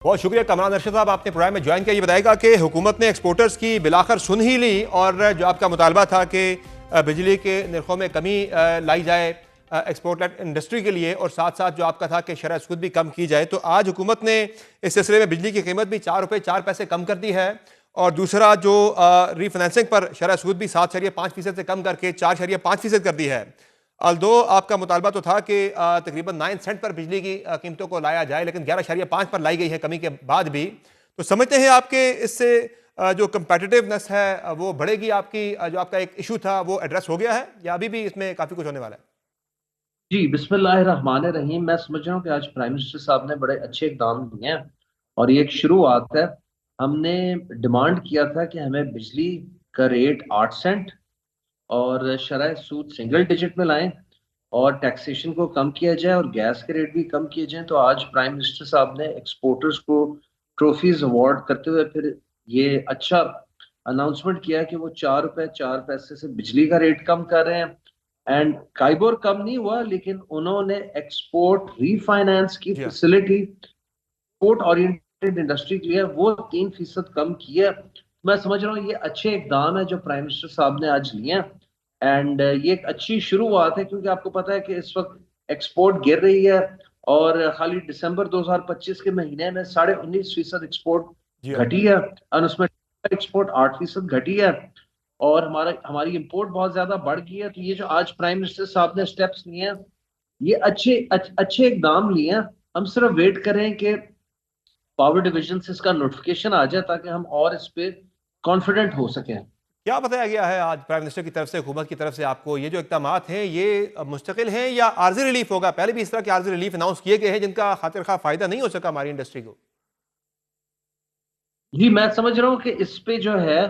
बहुत शुक्रिया कमरान अरशद साहब, आपने प्रोग्राम में ज्वाइन किया। ये बताएगा कि हुकूमत ने एक्सपोर्टर्स की बिलाखर सुन ही ली और जो आपका मुतालबा था कि बिजली के नरखों में कमी लाई जाए एक्सपोर्ट इंडस्ट्री के लिए, और साथ साथ जो आपका था कि शरह सूद भी कम की जाए, तो आज हुकूमत ने इस सिलसिले में बिजली की कीमत भी 4 रुपये 4 पैसे कम कर दी है। और दूसरा जो रीफाइनेंसिंग पर शरह सूद भी 7.5% से कम करके 4.5% कर दी है। अल्दो आपका मुतालबा तो था कि तकरीबन 9 सेंट पर बिजली की कीमतों को लाया जाए, लेकिन 11.5 पर लाई गई है कमी के बाद भी। तो समझते हैं आपके इससे जो कंपेटिटिवनेस है वो बढ़ेगी, आपकी जो आपका एक इशू था वो एड्रेस हो गया है, या अभी भी इसमें काफ़ी कुछ होने वाला है? जी बिस्मिल्लाहिर्रहमानिर्रहीम। मैं समझ रहा हूँ कि आज प्राइम मिनिस्टर साहब ने बड़े अच्छे इकदाम लिए हैं और ये एक शुरुआत है। हमने डिमांड किया था कि हमें बिजली का रेट 8 सेंट और शरह सूद सिंगल डिजिट में लाएं और टैक्सेशन को कम किया जाए और गैस के रेट भी कम किए जाएं। तो आज प्राइम मिनिस्टर साहब ने एक्सपोर्टर्स को ट्रॉफीज अवार्ड करते हुए फिर ये अच्छा अनाउंसमेंट किया कि वो 4 रुपए 4 पैसे से बिजली का रेट कम कर रहे हैं। एंड काइबोर कम नहीं हुआ, लेकिन उन्होंने एक्सपोर्ट रीफाइनेंस की जी हाँ। फैसिलिटी एक्सपोर्ट ओरिएंटेड इंडस्ट्री के लिए वो 3% कम की है। मैं समझ रहा हूँ ये अच्छे इकदाम है जो प्राइम मिनिस्टर साहब ने आज लिए हैं। एंड ये एक अच्छी शुरुआत है, क्योंकि आपको पता है कि इस वक्त एक्सपोर्ट गिर रही है और खाली दिसंबर 2025 के महीने में 19.5% एक्सपोर्ट जी हाँ। घटी है और उसमें एक्सपोर्ट 8% घटी है और हमारी इंपोर्ट बहुत ज्यादा बढ़ गई है। तो ये जो आज प्राइम मिनिस्टर साहब ने स्टेप्स लिए हैं, ये अच्छे इकदाम लिए हैं। हम सिर्फ वेट करें कि पावर डिवीजन से इसका नोटिफिकेशन आ जाए ताकि हम और इस पे कॉन्फिडेंट हो सकें। क्या बताया गया है आज प्राइम मिनिस्टर की तरफ से, हुकूमत की तरफ से आपको? ये जो इक़दामात हैं ये मुस्तकिल हैं या आर्जी रिलीफ होगा? पहले भी इस तरह के आर्जी रिलीफ अनाउंस किए गए हैं जिनका खातिर खा फायदा नहीं हो सका हमारी इंडस्ट्री को। जी मैं समझ रहा हूँ कि इस पे जो है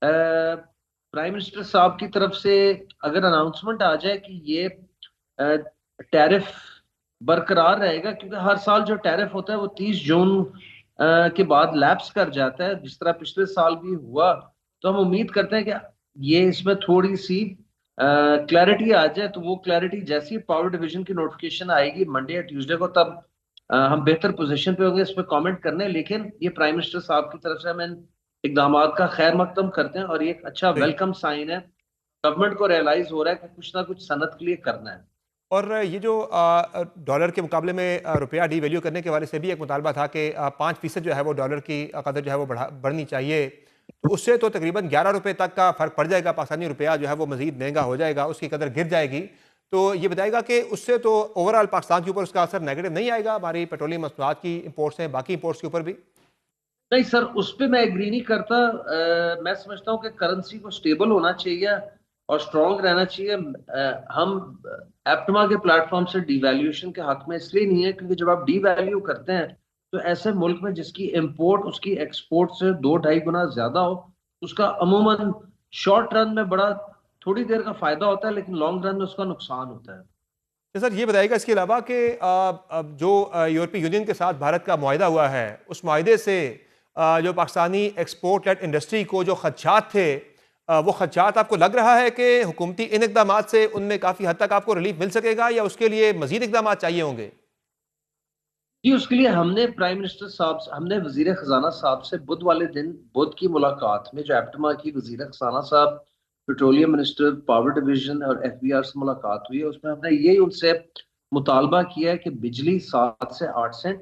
प्राइम मिनिस्टर साहब की तरफ से अगर अनाउंसमेंट आ जाए कि ये टैरिफ बरकरार रहेगा, क्योंकि हर साल जो टैरिफ होता है वो 30 जून के बाद लैप्स कर जाता है, जिस तरह पिछले साल भी हुआ। तो हम उम्मीद करते हैं कि ये इसमें थोड़ी सी क्लैरिटी आ जाए। तो वो क्लैरिटी जैसी पावर डिवीजन की नोटिफिकेशन आएगी मंडे या ट्यूसडे को, तब हम बेहतर पोजीशन पे होंगे इस पे कमेंट करने। लेकिन ये प्राइम मिनिस्टर साहब की तरफ से हम इन इकदाम का खैर मकदम करते हैं और ये एक अच्छा सही। वेलकम साइन है। गवर्नमेंट को रियलाइज हो रहा है कि कुछ ना कुछ सनत के लिए करना है। और ये जो डॉलर के मुकाबले में रुपया डी वैल्यू करने के वाले से भी एक मुतालबा था कि 5% जो है वो डॉलर की कदर जो है वो बढ़नी चाहिए। तो उससे तो तकरीबन 11 रुपये तक का फ़र्क पड़ जाएगा, पाकिस्तानी रुपया जो है वो मज़ीद महंगा हो जाएगा, उसकी कदर गिर जाएगी। तो ये बताएगा कि उससे तो ओवरऑल पाकिस्तान के ऊपर उसका असर नेगेटिव नहीं आएगा? हमारी पेट्रोलियम मसनूआत की इंपोर्ट्स हैं, बाकी इंपोर्ट्स के ऊपर भी? नहीं सर, उस पे मैं एग्री नहीं करता। मैं समझता हूँ कि करेंसी को स्टेबल होना चाहिए और स्ट्रांग रहना चाहिए। हम एप्टमा के प्लेटफॉर्म से डिवैल्यूएशन के हक में इसलिए नहीं है, क्योंकि जब आप डिवैल्यू करते हैं तो ऐसे मुल्क में जिसकी इंपोर्ट उसकी एक्सपोर्ट से 2-2.5 गुना ज्यादा हो, उसका अमूमन शॉर्ट रन में बड़ा थोड़ी देर का फायदा होता है, लेकिन लॉन्ग रन में उसका नुकसान होता है। तो सर ये बताइएगा इसके अलावा कि अब जो यूरोपीय यूनियन के साथ भारत का मुआहिदा हुआ है, उस मुआहिदे से जो पाकिस्तानी एक्सपोर्ट लेड इंडस्ट्री को जो खदशात थे, वो खदशात आपको लग रहा है कि हुकूमती इन इकदाम से उनमें काफ़ी हद तक आपको रिलीफ मिल सकेगा, या उसके लिए मजीद इकदाम चाहिए होंगे? जी उसके लिए हमने प्राइम मिनिस्टर साहब हमने वजीर खजाना साहब से बुध वाले दिन, बुध की मुलाकात में जो एप्टमा की वजीर खजाना साहब, पेट्रोलियम मिनिस्टर, पावर डिवीजन और एफबीआर से मुलाकात हुई है। उसमें हमने यही उनसे मुतालबा किया है कि बिजली 7 से 8 सेंट,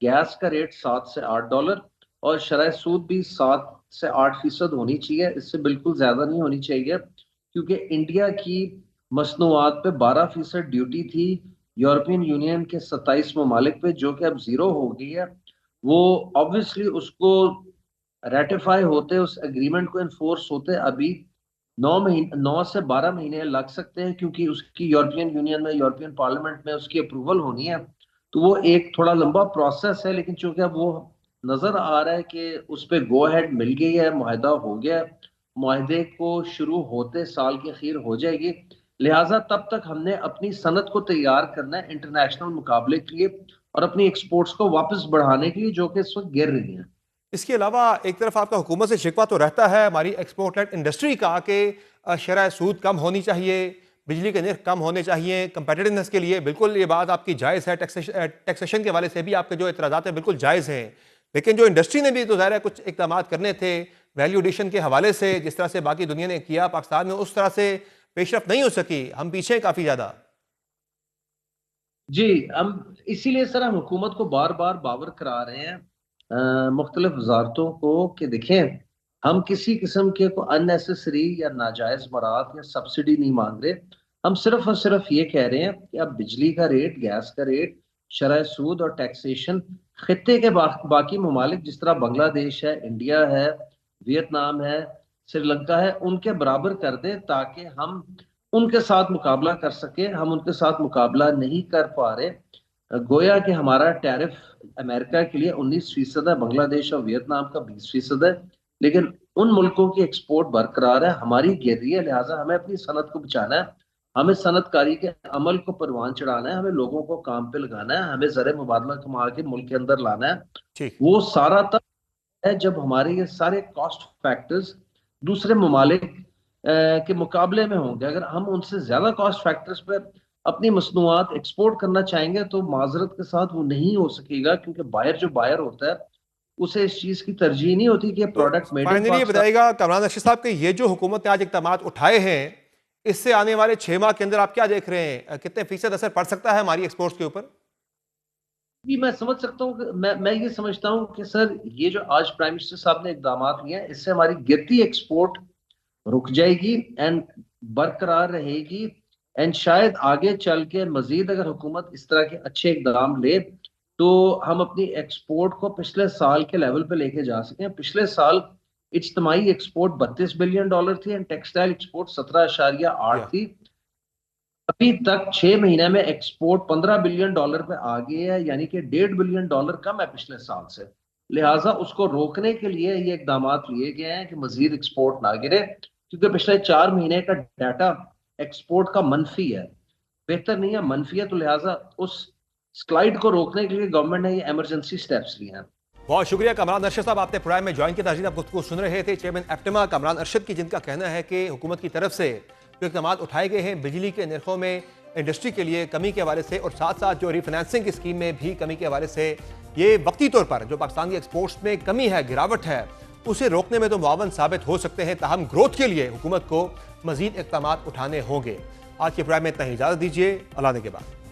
गैस का रेट $7 से $8 और शरह सूद भी 7 से 8% होनी चाहिए। इससे बिल्कुल ज्यादा नहीं होनी चाहिए, क्योंकि इंडिया की मसनूआत पे 12% ड्यूटी थी यूरोपियन यूनियन के 27 ममालिक पे, जो कि अब जीरो हो गई है। वो ऑब्वियसली उसको रेटिफाई होते, उस एग्रीमेंट को इन्फोर्स होते अभी 9 महीने, 9 से 12 महीने लग सकते हैं, क्योंकि उसकी यूरोपियन यूनियन में, यूरोपियन पार्लियामेंट में उसकी अप्रूवल होनी है। तो वो एक थोड़ा लंबा प्रोसेस है, लेकिन चूंकि अब वो नजर आ रहा है कि उस पर गो अहेड मिल गई है, मुआहदा हो गया है, मुआहदे को शुरू होते साल की अखीर हो जाएगी। लिहाजा तब तक हमने अपनी सनत को तैयार करना है इंटरनेशनल मुकाबले के लिए और अपनी एक्सपोर्ट्स को वापस बढ़ाने के लिए, जो कि इस वक्त गिर रही है। इसके अलावा एक तरफ आपका हुकूमत से शिकवा तो रहता है हमारी एक्सपोर्ट लेड इंडस्ट्री का कि शरह सूद कम होनी चाहिए, बिजली के नर्ख कम होने चाहिए कंपेटिटिवनेस के लिए। बिल्कुल ये बात आपकी जायज़ है, टैक्सेशन के हवाले से भी आपके जो एतराज़ात हैं बिल्कुल जायज़ हैं। लेकिन जो इंडस्ट्री ने भी तो ज़ाहिर है कुछ इकदाम करने थे वैल्यू एडिशन के हवाले से, जिस तरह से बाकी दुनिया ने किया, पाकिस्तान में उस तरह से पेशरफ नहीं हो सकी, हम पीछे काफ़ी ज़्यादा। जी, हम इसीलिए सर हम हुकूमत को बार बार बावर करा रहे हैं मुख्तलिफ वजारतों को कि देखें, हम किसी किस्म के को अननेसेसरी या नाजायज मराद या सब्सिडी नहीं मांग रहे। हम सिर्फ और सिर्फ ये कह रहे हैं कि अब बिजली का रेट, गैस का रेट, शरह सूद और टैक्सेशन खत्ते के बाकी ममालिक जिस तरह बांग्लादेश है, इंडिया है, वियतनाम है, श्रीलंका है, उनके बराबर कर दें ताकि हम उनके साथ मुकाबला कर सके। हम उनके साथ मुकाबला नहीं कर पा रहे। गोया कि हमारा टैरिफ अमेरिका के लिए 19% है, बांग्लादेश और वियतनाम का 20% है, लेकिन उन मुल्कों की एक्सपोर्ट बरकरार है, हमारी गिर रही है। लिहाजा हमें अपनी सनत को बचाना है, हमें सनतकारी के अमल को परवान चढ़ाना है, हमें लोगों को काम पे लगाना है, हमें ज़र मुबादला कमा के मुल्क के अंदर लाना है। ठीक। वो सारा तब है जब हमारे ये सारे कॉस्ट फैक्टर्स दूसरे ममालिक के मुकाबले में होंगे। अगर हम उनसे ज्यादा कॉस्ट फैक्टर्स पर अपनी मसनूआत एक्सपोर्ट करना चाहेंगे तो माजरत के साथ वो नहीं हो सकेगा, क्योंकि बायर जो बायर होता है उसे इस चीज की तरजीह नहीं होती कि तो प्रोडक्ट मेड इन फाइनली ये पाकिस्तान। बताइएगा कमरान अरशद साहब कि ये जो हुकूमत ने आज इकदाम उठाए हैं, इससे आने वाले 6 माह के अंदर आप क्या देख रहे हैं, कितने फीसद असर पड़ सकता है हमारी एक्सपोर्ट्स के ऊपर? जी, मैं समझ सकता हूँ मैं ये समझता हूँ कि सर ये जो आज प्राइम मिनिस्टर साहब ने इकदाम लिए हैं, इससे हमारी गिरती एक्सपोर्ट रुक जाएगी एंड बरकरार रहेगी। एंड शायद आगे चल के मजीद अगर हुकूमत इस तरह के अच्छे इकदाम ले तो हम अपनी एक्सपोर्ट को पिछले साल के लेवल पे लेके जा सकें। पिछले साल इज्तमाही एक्सपोर्ट $32 बिलियन थी एंड टेक्सटाइल एक्सपोर्ट 17.8 या थी। अभी तक 6 महीने में एक्सपोर्ट $15 बिलियन पे आ गई है, यानी कि $1.5 बिलियन कम है पिछले साल से। लिहाजा उसको रोकने के लिए ये इकदाम लिए गए हैं कि मजीद एक्सपोर्ट ना गिरे, क्योंकि पिछले 4 महीने का डाटा एक्सपोर्ट का मनफी है, बेहतर नहीं है, मनफी है। तो लिहाजा उस स्लाइड को रोकने के लिए गवर्नमेंट ने ये इमरजेंसी स्टेप्स लिए हैं। बहुत शुक्रिया कमरान अरशद साहब, आपने प्रोग्राम में ज्वाइन किया। नाज़रीन, आप गुफ्तगू सुन रहे थे चेयरमैन एप्टिमा कमरान अरशद की, जिनका कहना है कि हुकूमत की तरफ से जो इकदाम उठाए गए हैं बिजली के नरखों में इंडस्ट्री के लिए कमी के हवाले से और साथ साथ जो रिफाइनेंसिंग की स्कीम में भी कमी के हवाले से, ये वक्ती तौर पर जो पाकिस्तान की एक्सपोर्ट्स में कमी है, गिरावट है, उसे रोकने में तो मुआवन साबित हो सकते हैं। ताहम ग्रोथ के लिए हुकूमत को मजीद इकदाम उठाने होंगे। आज के प्रोग्राम में इतना ही, इजाज़त दीजिए। अल्लाह ने के बाद।